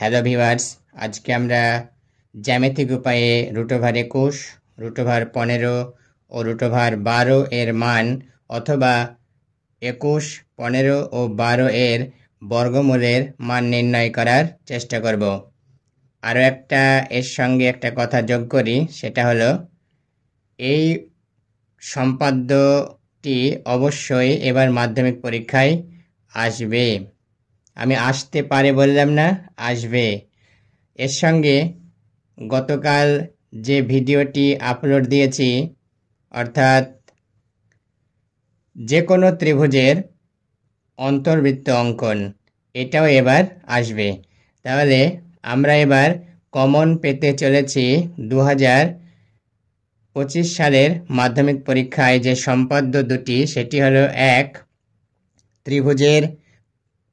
Hello viewers, আজকে আমরা জ্যামিতিক উপায়ে √21, √15 ও √12 এর মান অথবা 21, 15 ও 12 এর বর্গমূলের মান নির্ণয় করার চেষ্টা করব। আরও এর সঙ্গে একটা কথা যোগ করি, সেটা হলো এই সম্পাদ্যটি অবশ্যই এবার মাধ্যমিক পরীক্ষায় আসবে। আমি আসতে পারে বললাম না, আসবে। এর সঙ্গে গতকাল যে ভিডিওটি আপলোড দিয়েছি, অর্থাৎ যে কোনো ত্রিভুজের অন্তর্বৃত্ত অঙ্কন, এটাও এবার আসবে। তাহলে আমরা এবার কমন পেতে চলেছি 2025 সালের মাধ্যমিক পরীক্ষায় যে সম্পাদ্য দুটি, সেটি হলো 1 ত্রিভুজের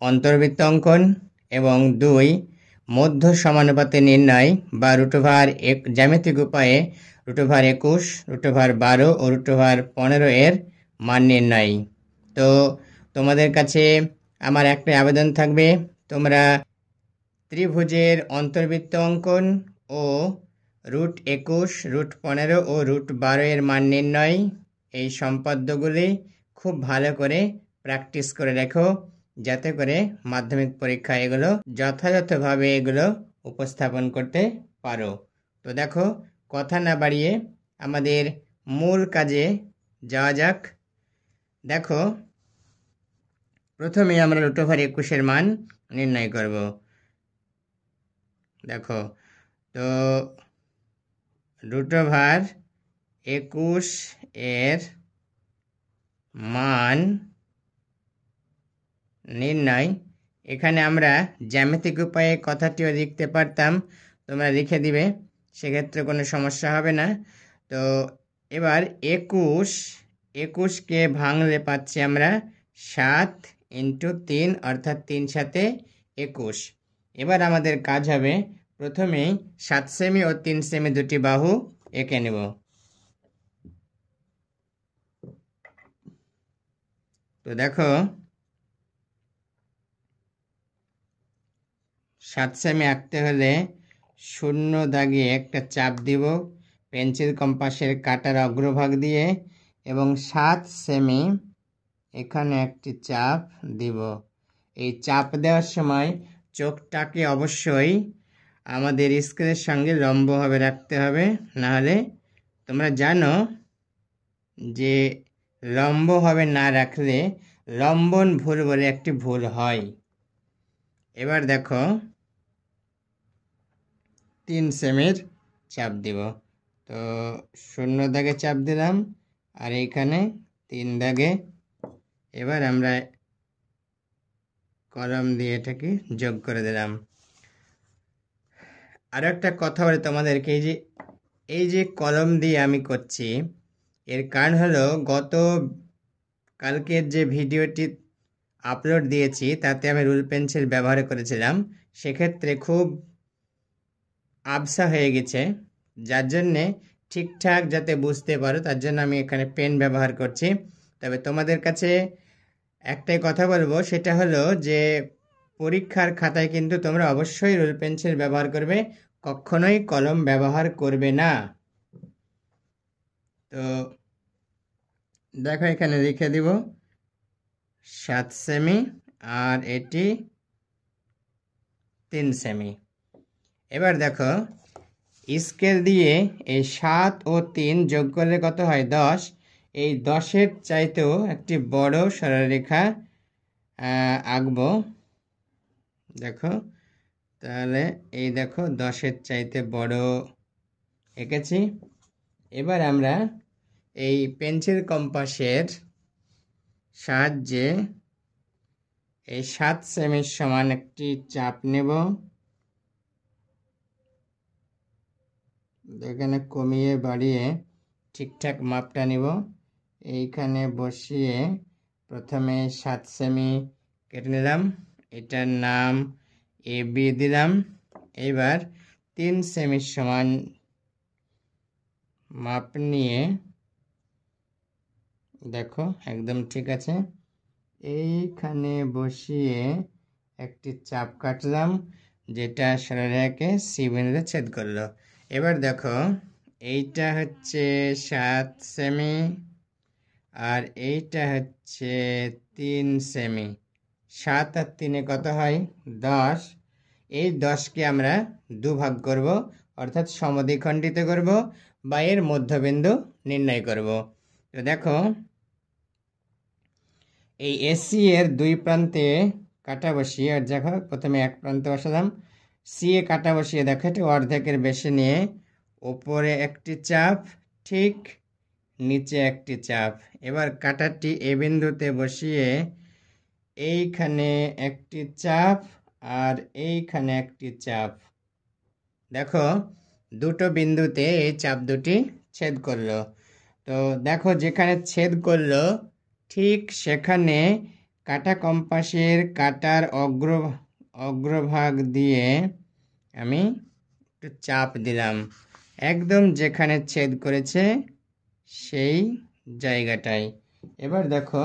অন্তর্বৃত্ত অঙ্কন এবং 2 মধ্য সমানুপাতে নির্ণয় বা জ্যামিতিক উপায়ে √21, √12 ও √15 এর মান নির্ণয়। তো তোমাদের কাছে আমার একটা আবেদন থাকবে, তোমরা ত্রিভুজের অন্তর্বৃত্ত অঙ্কন ও √21, √15 ও √12 এর মান নির্ণয়, এই সম্পাদ্যগুলি খুব ভালো করে প্র্যাকটিস করে রেখো, যাতে করে মাধ্যমিক পরীক্ষায় এগুলো যথাযথভাবে উপস্থাপন করতে পারো। তো দেখো, কথা না বাড়িয়ে আমাদের মূল কাজে যাওয়া যাক। দেখো, প্রথমে আমরা √21 এর মান নির্ণয় করব। দেখো, তো √21 এর মান নির্ণয়, এখানে আমরা জ্যামিতিক উপায়ে কথাটিও লিখতে পারতাম, তোমরা লিখে দিবে, সেক্ষেত্রে কোনো সমস্যা হবে না। তো এবার 21কে ভাঙলে পাচ্ছি আমরা 7 × 3, অর্থাৎ 3 × 7 = 21। এবার আমাদের কাজ হবে, প্রথমেই 7 সেমি ও 3 সেমি দুটি বাহু এঁকে নেব। তো দেখো, 7 সেমি আঁকতে হলে 0 দাগে একটা চাপ দিব পেন্সিল কম্পাসের কাটার অগ্রভাগ দিয়ে, এবং 7 সেমি এখানে একটি চাপ দিব। এই চাপ দেওয়ার সময় চোখটাকে অবশ্যই আমাদের স্কেলের সঙ্গে লম্বভাবে রাখতে হবে, নাহলে তোমরা জানো যে লম্বভাবে না রাখলে লম্বন ভুল বলে একটি ভুল হয়। এবার দেখো, 3 সেমির চাপ দিব। তো 0 দাগে চাপ দিলাম, আর এইখানে 3 দাগে। এবার আমরা কলম দিয়ে এটাকে যোগ করে দিলাম। আর একটা কথা বলে তোমাদেরকে, এই যে কলম দিয়ে আমি করছি, এর কারণ হলো কালকের যে ভিডিওটি আপলোড দিয়েছি তাতে আমি রুল পেন্সিল ব্যবহার করেছিলাম, সেক্ষেত্রে খুব আবসা হয়ে গেছে, যার জন্যে ঠিকঠাক যাতে বুঝতে পারো তার জন্য আমি এখানে পেন ব্যবহার করছি। তবে তোমাদের কাছে একটাই কথা বলবো, সেটা হলো যে পরীক্ষার খাতায় কিন্তু তোমরা অবশ্যই রুল পেন্সিল ব্যবহার করবে, কখনোই কলম ব্যবহার করবে না। তো দেখো, এখানে লিখে দিব 7 সেমি আর এটি 3 সেমি। এবার দেখো, স্কেল দিয়ে এই 7 ও 3 যোগ করলে কত হয়? 10। এই 10-এর চাইতেও একটি বড় সরলরেখা আঁকবো। দেখো, তাহলে এই দেখো 10-এর চাইতে বড় এঁকেছি। এবার আমরা এই পেন্সিল কম্পাসের সাহায্যে এই 7 সেমির সমান একটি চাপ নেব, এখানে কমিয়ে বাড়িয়ে ঠিকঠাক মাপটা নিব। এইখানে বসিয়ে প্রথমে 7 সেমি কেটে নিলাম, এটার নাম AB দিলাম। এবার 3 সেমির সমান মাপ নিয়ে দেখো একদম ঠিক আছে, এইখানে বসিয়ে একটি চাপ কাটলাম, যেটা সরলরেখাকে সি বিন্দুতে ছেদ করলো। এবার দেখো এইটা হচ্ছে 7 সেমি আর এইটা হচ্ছে 3 সেমি। 7 আর 3 কত হয়? 10। এই 10কে আমরা দুভাগ করব, অর্থাৎ সমদ্বিখণ্ডিত করব বা এর মধ্যবিন্দু নির্ণয় করব। তো দেখো এই এসি এর দুই প্রান্তে কাটা বসিয়ে, আর দেখো প্রথমে এক প্রান্তে বসালাম, সি এ কাটা বসিয়ে দেখো এটি অর্ধেকের বেশি নিয়ে ওপরে একটি চাপ, ঠিক নিচে একটি চাপ। এবার কাটাটি এ বিন্দুতে বসিয়ে এইখানে একটি চাপ আর এইখানে একটি চাপ। দেখো দুটো বিন্দুতে এই চাপ দুটি ছেদ করলো। তো দেখো যেখানে ছেদ করলো ঠিক সেখানে কাটা কম্পাসের কাটার অগ্রভাগ দিয়ে আমি একটু চাপ দিলাম, একদম যেখানে ছেদ করেছে সেই জায়গাটায়। এবার দেখো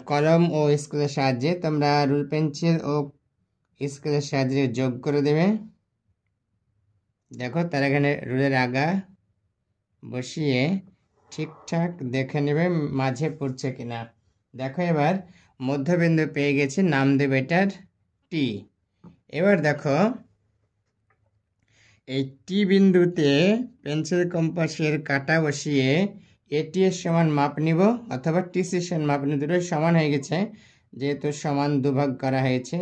কলম ও স্কেলের সাহায্যে তোমরা রুল পেন্সিল ও স্কেলের সাহায্যে যোগ করে দেবে। দেখো তার এখানে রুলের আগা বসিয়ে ঠিকঠাক দেখে নেবে মাঝে পড়ছে কিনা। দেখো এবার মধ্যবিন্দু পেয়ে গেছি, নাম দেবে এটার টি। এবার দেখো এই টি বিন্দুতে পেন্সিল কম্পাসের কাটা বসিয়ে এটি এর সমান মাপ নিব, অথবা টিসি এর মাপ নিব। দুটোই সমান হয়ে গেছে যেহেতু সমান দুভাগ করা হয়েছে।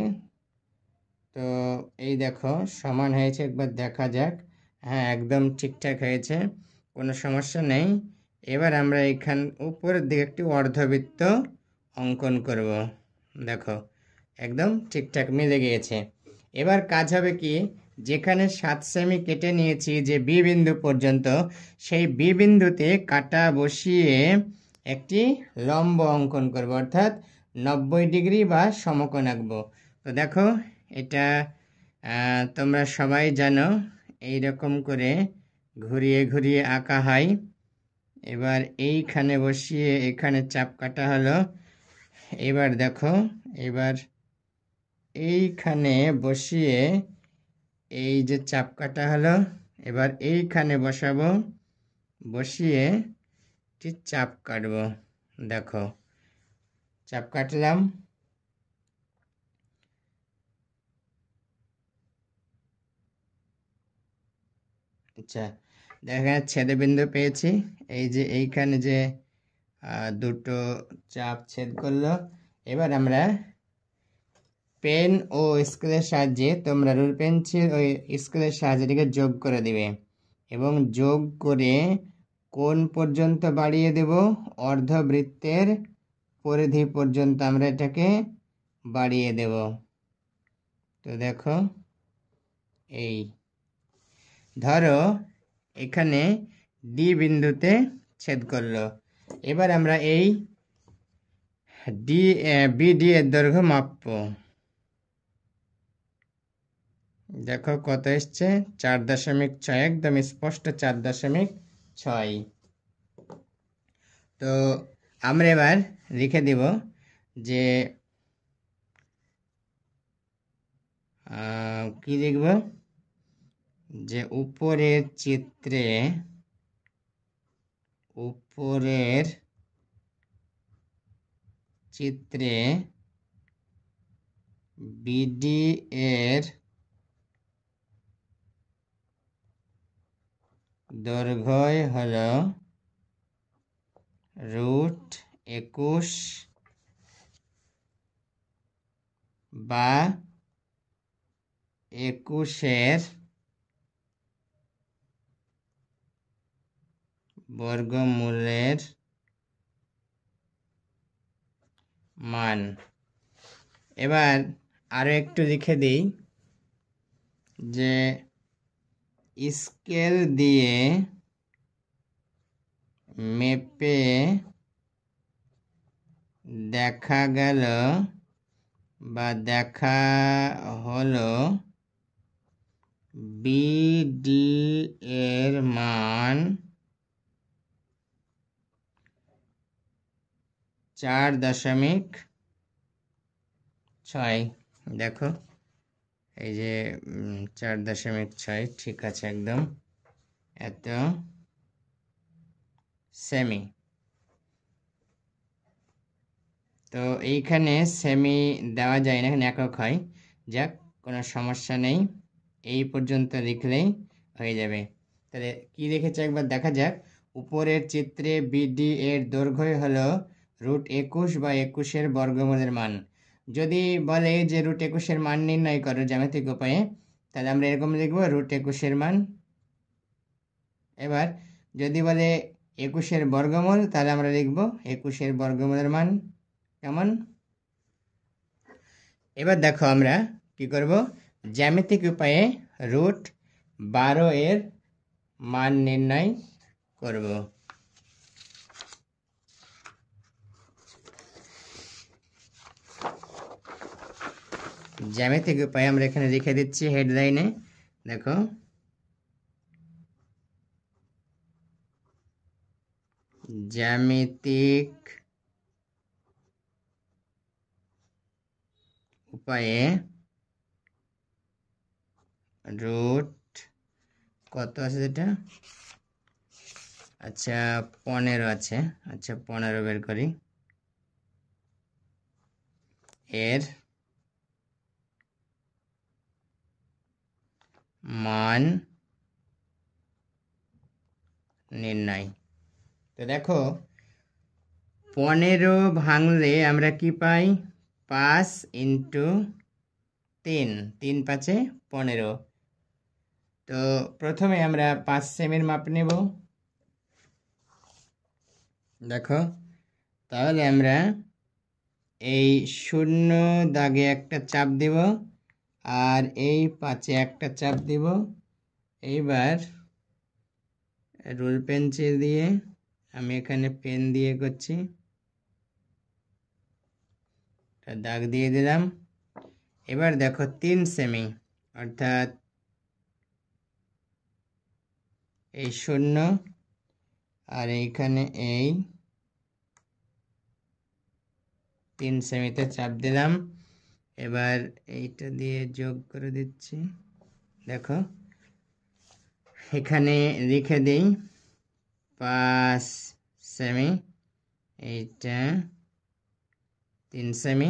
তো এই দেখো সমান হয়েছে, একবার দেখা যাক। হ্যাঁ, একদম ঠিকঠাক হয়েছে, কোনো সমস্যা নেই। এবার আমরা এখান উপরের দিকে একটি অর্ধবৃত্ত অঙ্কন করব। দেখো একদম ঠিকঠাক মিলে গিয়েছে। এবার কাজ হবে কি, যেখানে 7 সেমি কেটে নিয়েছি যে বি বিন্দু পর্যন্ত, সেই বি বিন্দুতে কাটা বসিয়ে একটি লম্ব অঙ্কন করব, অর্থাৎ 90 ডিগ্রি বা সমকোণ আঁকবো। তো দেখো এটা তোমরা সবাই জানো এই রকম করে ঘুরিয়ে ঘুরিয়ে আঁকা হয়। এবার এইখানে বসিয়ে এখানে চাপ কাটা হলো। এবার দেখো এবার এইখানে বসিয়ে এই যে চাপ কাটা হলো, এবার এইখানে বসাবো, বসিয়ে ঠিক চাপ কাটবো। দেখো চাপ কাটলাম। আচ্ছা দেখা ছেদবিন্দু পেয়েছি, এই যে এইখানে যে দুটো চাপ ছেদ করলো। এবার আমরা পেন ও স্কেলের সাহায্যে, তোমরা রুল পেন্সিল ও স্কেলের সাহায্যে এটাকে যোগ করে দিবে, এবং যোগ করে কোণ পর্যন্ত বাড়িয়ে দেব, অর্ধবৃত্তের পরিধি পর্যন্ত আমরা এটাকে বাড়িয়ে দেব। তো দেখো এই ধরো এখানে ডি বিন্দুতে ছেদ করলো। এবার আমরা এই বিডি এর দৈর্ঘ্য মাপবো। দেখো কত এসছে, 4.6, একদম স্পষ্ট 4.6। তো আমরা এবার লিখে দিব যে কি লিখব, যে উপরের চিত্রে বিডি এর দৈর্ঘ্য হলো √21 বা 21 বর্গমূলের মান। এবার আরো একটু লিখে দিই যে স্কেল দিয়ে মেপে দেখা গেল বা দেখা হলো বিডি এর মান 4.6। দেখো এই যে 4.6 ঠিক আছে একদম এত সেমি। তো এইখানে সেমি দেওয়া যায় না, এখানে একক হয়। যাক, কোনো সমস্যা নেই, এই পর্যন্ত লিখলেই হয়ে যাবে। তাহলে কি লিখেছে একবার দেখা যাক। উপরের চিত্রে বিডি এর দৈর্ঘ্য হলো √21 বা 21-এর বর্গমূলের মান। যদি বলে যে √21-এর মান নির্ণয় করো জ্যামিতিক উপায়ে, তাহলে আমরা এরকম লিখব √21-এর মান। এবার যদি বলে 21-এর বর্গমূল, তাহলে আমরা লিখব 21-এর বর্গমূলের মান। কেমন? এবার দেখো আমরা কি করব, জ্যামিতিক উপায়ে √12 এর মান নির্ণয় করব। জ্যামিতিক উপায়ে আমরা এখানে লিখে দিচ্ছি হেডলাইনে, দেখো জ্যামিতিক উপায়ে রুট কত আছে যেটা, আচ্ছা 15 আছে, আচ্ছা 15 বের করি, এর মান নির্ণয়। তো দেখো 15 ভাঙলে আমরা কি পাই, 5 × 3, 3 5 15। তো প্রথমে আমরা 5 সেমির মাপ নেব। দেখো তাহলে আমরা এই 0 দাগে একটা চাপ দিব আর এই 5-এ একটা চাপ দিব। এইবার রুল পেন্সিল দিয়ে আমি এখানে পেন দিয়ে করছি, দাগ দিয়ে দিলাম। এবার দেখো 3 সেমি, অর্থাৎ এই 0 আর এইখানে এই 3 সেমিতে চাপ দিলাম। এবার এইটা দিয়ে যোগ করে দিচ্ছি। দেখো এখানে লিখে দিই 5 সেমি, এইটা 3 সেমি।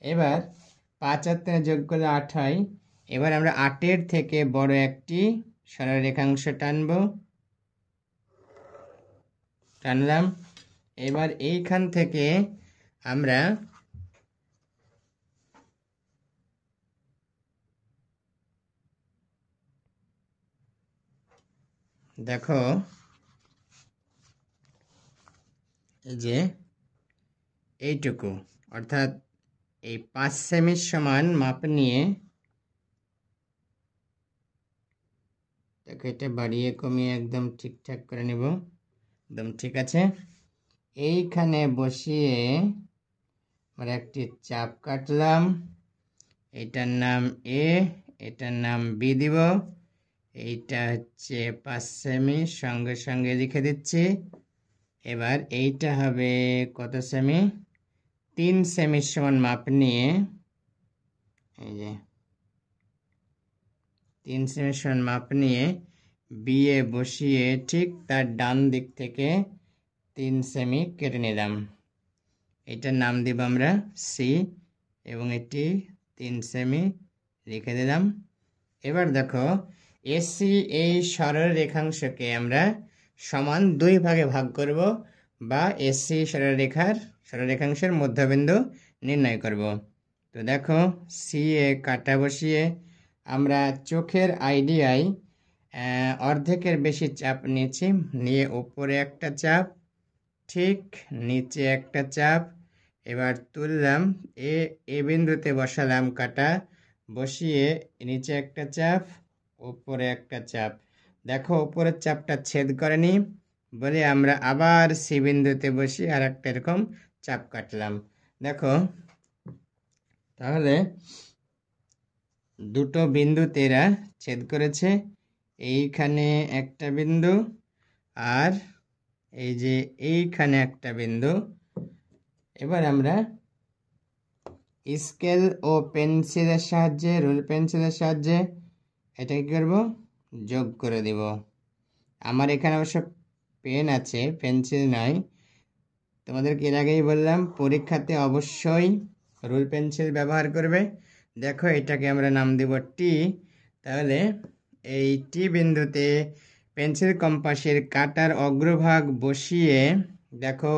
এবার 5 আর 3 যোগ করলে 8 হয়। এবার আমরা 8-এর থেকে বড় একটি সরল রেখাংশ টানলাম। এবার এইখান থেকে আমরা দেখো এই যে এইটুকু, অর্থাৎ এই 5 সেমির সমান মাপ নিয়ে, দেখো এটা বাড়িয়ে কমিয়ে একদম ঠিকঠাক করে নেব, একদম ঠিক আছে। এইখানে বসিয়ে আমরা একটি চাপ কাটলাম, এটার নাম এ, এটার নাম বি দিব। এইটা হচ্ছে 5 সেমি, সঙ্গে সঙ্গে লিখে দিচ্ছি। এবার এইটা হবে কত সেমি, 3 সেমির সমান মাপ নিয়ে, এই যে 3 সেমির সমান মাপ নিয়ে বি এ বসিয়ে ঠিক তার ডান দিক থেকে 3 সেমি কেটে নিলাম। এটার নাম দিব আমরা সি এবং এটি 3 সেমি লিখে দিলাম। এবার দেখো এসি এই সরল রেখাংশকে আমরা সমান 2 ভাগে ভাগ করব, বা এসি সরলরেখাংশের মধ্যবিন্দু নির্ণয় করব। তো দেখো সি এ কাটা বসিয়ে আমরা চোখের আইডিয়ায় অর্ধেকের বেশি চাপ নিয়েছি, নিয়ে উপরে একটা চাপ, ঠিক নিচে একটা চাপ। এবার তুললাম, এ বিন্দুতে বসালাম কাটা, বসিয়ে নিচে একটা চাপ, উপরে একটা চাপ। দেখো উপরের চাপটা ছেদ করেনি বলে আমরা আবার সি বিন্দুতে বসি আর একটা এরকম চাপ কাটলাম। দেখো তাহলে দুটো বিন্দুতে এরা ছেদ করেছে, এইখানে একটা বিন্দু আর এই যে এইখানে একটা বিন্দু। এবার আমরা স্কেল ও পেন্সিলের সাহায্যে, রুল পেন্সিলের সাহায্যে এটা কী করব, যোগ করে দিব। আমার এখানে অবশ্য পেন আছে, পেন্সিল নয়। তোমাদেরকে এর আগেই বললাম পরীক্ষাতে অবশ্যই রুল পেন্সিল ব্যবহার করবে। দেখো এটাকে আমরা নাম দেব টি। তাহলে এই টি বিন্দুতে পেন্সিল কম্পাসের কাটার অগ্রভাগ বসিয়ে দেখো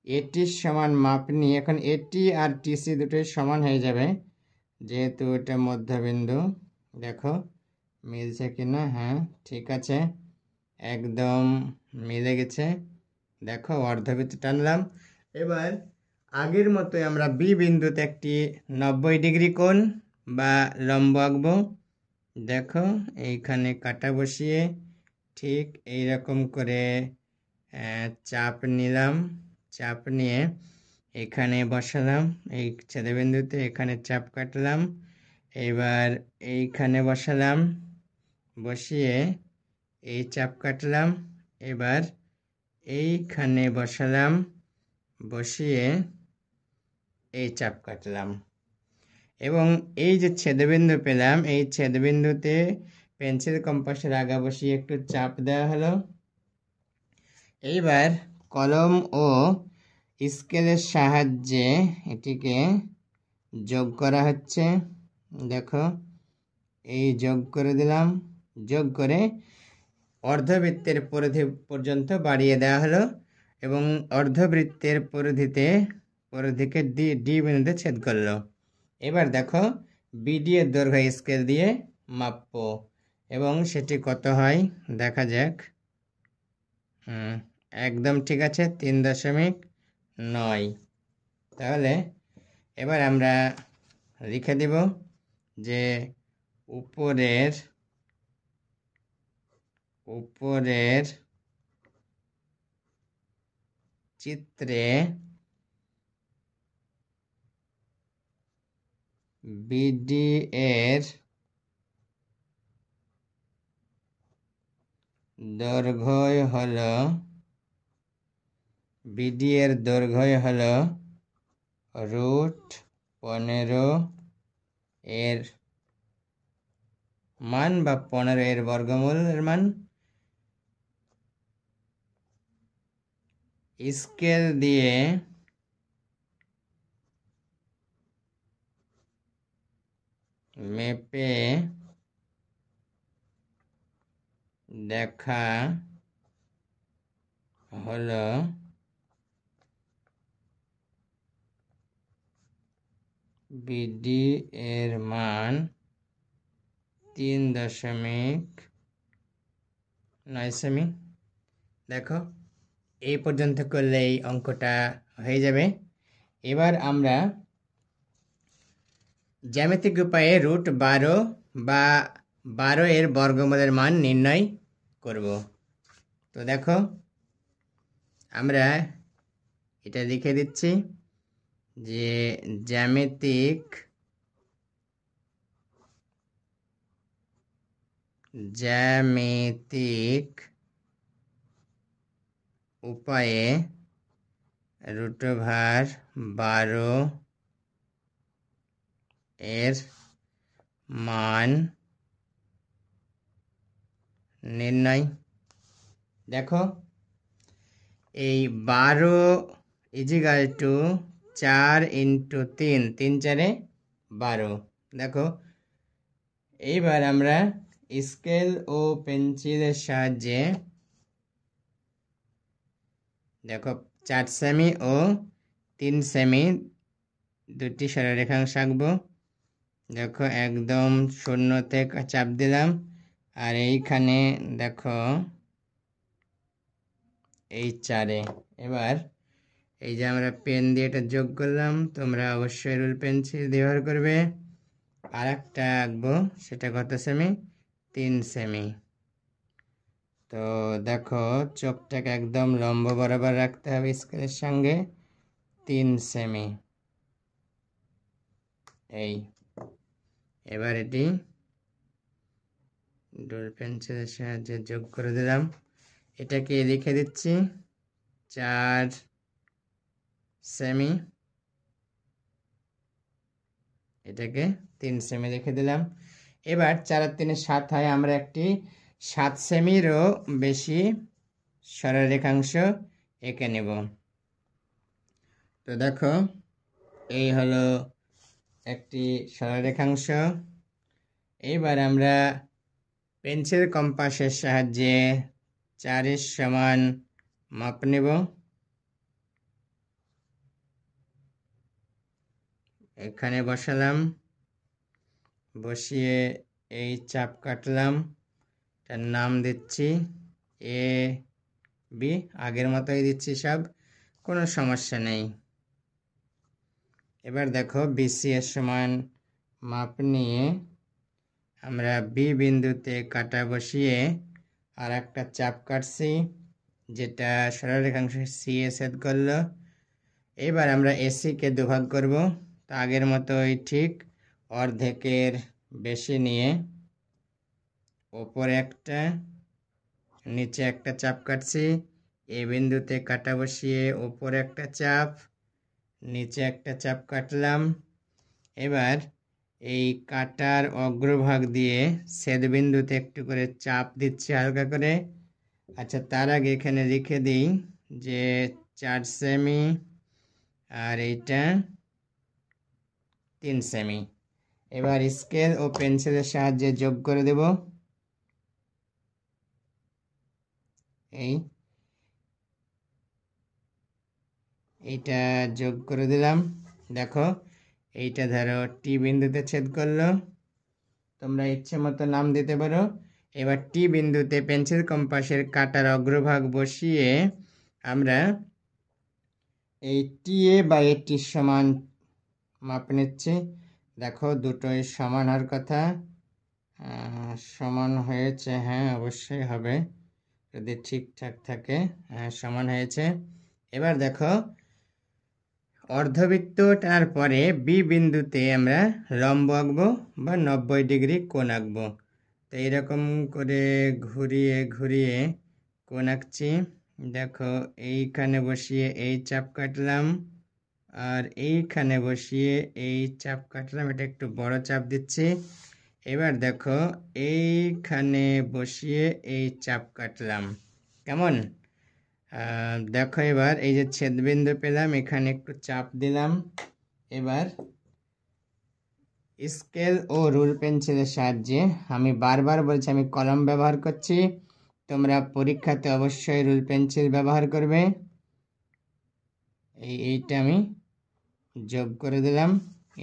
এটির সমান মাপ নিয়ে, এখন এটি আর টিসি দুটোই সমান হয়ে যাবে যেহেতু এটা মধ্যবিন্দু। দেখো মিলছে কিনা, হ্যাঁ ঠিক আছে, একদম মিলে গেছে। দেখো অর্ধবৃত্ত টানলাম। এবার আগের মতোই আমরা বি বিন্দুতে একটি 90 ডিগ্রি কোণ বা লম্ব আঁকবো। দেখো এইখানে কাটা বসিয়ে ঠিক এই রকম করে চাপ নিলাম, চাপ নিয়ে এখানে বসালাম, এই ছেদবিন্দুতে এখানে চাপ কাটলাম। এবার এইখানে বসালাম, বসিয়ে এই চাপ কাটলাম। এবার এইখানে বসালাম, বসিয়ে এই চাপ কাটলাম। এবং এই যে ছেদবিন্দু পেলাম, এই ছেদবিন্দুতে পেন্সিল কম্পাসের আগা বসিয়ে একটু চাপ দেওয়া হলো। এইবার কলম ও স্কেলের সাহায্যে এটিকে যোগ করা হচ্ছে। দেখো এই যোগ করে দিলাম, যোগ করে অর্ধবৃত্তের পরিধি পর্যন্ত বাড়িয়ে দেওয়া হলো এবং অর্ধবৃত্তের পরিধিকে ডি বিন্দুতে ছেদ করলো। এবার দেখো বিডি এর দৈর্ঘ্য স্কেল দিয়ে মাপবো এবং সেটি কত হয় দেখা যাক। একদম ঠিক আছে, 3.9। তাহলে এবার আমরা লিখে দিব যে উপরের চিত্রে বিডি এর দৈর্ঘ্য হলো √15 এর মান বা 15 এর বর্গমূলের মান। স্কেল দিয়ে মেপে দেখা হলো বিডি এর মান 3.9 সেমি। দেখো এই পর্যন্ত করলে এই অঙ্কটা হয়ে যাবে। এবার আমরা জ্যামিতিক উপায়ে √12 বা 12 এর বর্গমূলের মান নির্ণয় করব। তো দেখো আমরা এটা লিখে দিচ্ছি যে জ্যামিতিক উপায়ে √12 এর মান নির্ণয়। দেখো এই 12 = 4 × 3, 3 4 12। দেখো এইবার আমরা স্কেল ও পেন্সিলের সাহায্যে দেখো 4 সেমি ও 3 সেমি দুটি সরলরেখাংশ আঁকবো। দেখো একদম শূন্যতে চাপ দিলাম আর এইখানে দেখো এই 4-এ। এবার এই যে আমরা পেন দিয়ে এটা যোগ করলাম, তোমরা অবশ্যই রুল পেন্সিল ব্যবহার করবে। আর একটা আঁকবো, সেটা কত সেমি, 3 সেমি। তো দেখো চোখটাকে একদম লম্ব বরাবর রাখতে হবে স্কেলের সঙ্গে, 3 সেমি। এই এবার এটি রুল পেন্সিলের সাহায্যে যোগ করে দিলাম। এটাকে লিখে দিচ্ছি 4 সেমি। এটাকে 3 সেমি রেখে দিলাম। এবার 4 আর 3 7 হয়, আমরা একটি 7 সেমিরও বেশি সরলরেখাংশ এঁকে নেব। তো দেখো, এই হলো একটি সরলরেখাংশ। এবার আমরা পেন্সিল কম্পাসের সাহায্যে 4 সমান মাপ নেব। এখানে বসালাম, বসিয়ে এই চাপ কাটলাম, তার নাম দিচ্ছি এ বি, আগের মতোই দিচ্ছি, সব কোনো সমস্যা নেই। এবার দেখো বিসি এর সমান মাপ নিয়ে আমরা বি বিন্দুতে কাটা বসিয়ে আর একটা চাপ কাটছি, যেটা সরলরেখাংশ সি এ ছেদ করলো। এবার আমরা এসিকে দুভাগ করব। তো আগের মতোই ঠিক অর্ধেকের বেশি নিয়ে ওপরে একটা নিচে একটা চাপ কাটছি, এ বিন্দুতে কাটা বসিয়ে ওপরে একটা চাপ, নিচে একটা চাপ কাটলাম। এবার এই কাটার অগ্রভাগ দিয়ে ছেদবিন্দুতে একটু করে চাপ দিচ্ছি হালকা করে। আচ্ছা, তার আগে এখানে লিখে দিই যে 4 সেমি আর এইটা 3 সেমি। এবার স্কেল ও পেন্সিলের সাহায্যে যোগ করে দেব। এইটা যোগ করে দিলাম। দেখো, এইটা ধরো টি বিন্দুতে ছেদ করলো, তোমরা ইচ্ছে মতো নাম দিতে পারো। এবার টি বিন্দুতে পেন্সিল কম্পাসের কাটার অগ্রভাগ বসিয়ে আমরা এই টি এ বা এটির সমান মাপ নিচ্ছি। দেখো, দুটোই সমান হওয়ার কথা, সমান হয়েছে, হ্যাঁ অবশ্যই হবে যদি ঠিকঠাক থাকে, হ্যাঁ সমান হয়েছে। এবার দেখো, অর্ধবৃত্ত টানার পরে বি বিন্দুতে আমরা লম্ব আঁকবো বা 90 ডিগ্রি কোণ আঁকবো। তো এইরকম করে ঘুরিয়ে ঘুরিয়ে কোণ আঁকছি। দেখো, এইখানে বসিয়ে এই চাপ কাটলাম আর এইখানে বসিয়ে এই চাপ কাটলাম, এটা একটু বড় চাপ দিচ্ছি। এবার দেখো, এইখানে বসিয়ে এই চাপ কাটলাম, কেমন? দেখো, এবার এই যে ছেদবিন্দু পেলাম, এখানে একটু চাপ দিলাম। এবার স্কেল ও রুল পেন্সিলের সাহায্যে, আমি বারবার বলছি আমি কলম ব্যবহার করছি, তোমরা পরীক্ষাতে অবশ্যই রুল পেন্সিল ব্যবহার করবে। এইটা আমি যোগ করে দিলাম,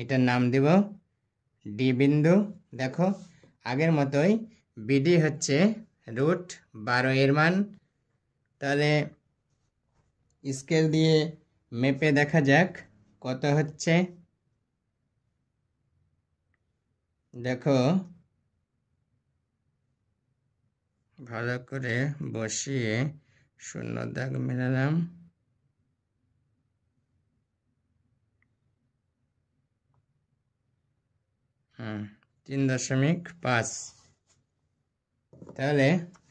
এটার নাম দেব ডি বিন্দু। দেখো, আগের মতোই বিডি হচ্ছে √12 এর মান। তাহলে স্কেল দিয়ে মেপে দেখা যাক কত হচ্ছে। দেখো, ভালো করে বসিয়ে শূন্য দাগ মেলালাম। হুম, 3.5। তাহলে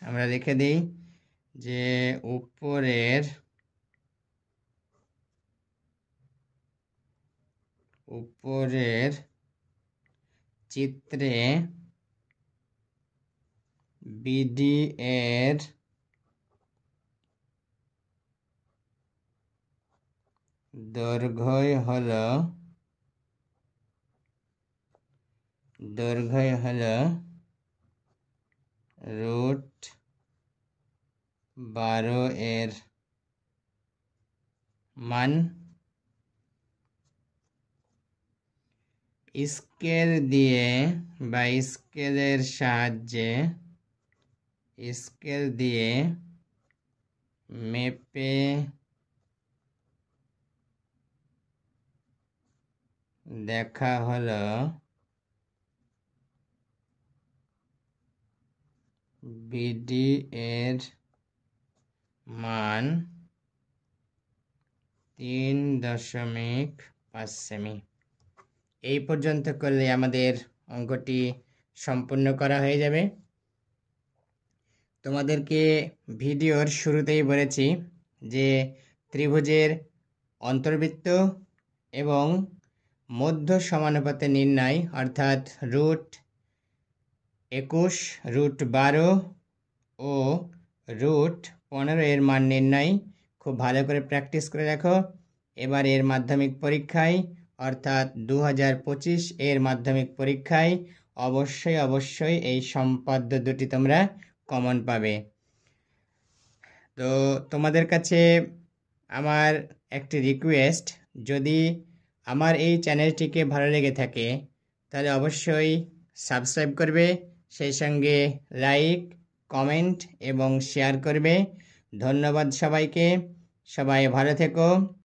আমরা লিখে দিই যে উপরের চিত্রে বিডি এর দৈর্ঘ্য হলো √12 এর মান। স্কেল দিয়ে বা স্কেলের সাহায্যে স্কেল দিয়ে মেপে দেখা হলো বিডি এর মান 3.5 সেমি। এই পর্যন্ত করলে আমাদের অঙ্কটি সম্পূর্ণ করা হয়ে যাবে। তোমাদেরকে ভিডিওর শুরুতেই বলেছি যে ত্রিভুজের অন্তর্বৃত্ত এবং মধ্য সমানুপাতে নির্ণয় অর্থাৎ √21, √12 ও √15 এর মান নির্ণয় খুব ভালো করে প্র্যাকটিস করে রাখো। এবার এর মাধ্যমিক পরীক্ষায় অর্থাৎ 2025 এর মাধ্যমিক পরীক্ষায় অবশ্যই এই সম্পাদ্য দুটি তোমরা কমন পাবে। তো তোমাদের কাছে আমার একটি রিকোয়েস্ট, যদি আমার এই চ্যানেলটিকে ভালো লেগে থাকে তাহলে অবশ্যই সাবস্ক্রাইব করবে, সেই সঙ্গে লাইক, কমেন্ট এবং শেয়ার করবে। ধন্যবাদ সবাইকে, সবাই ভালো থেকো।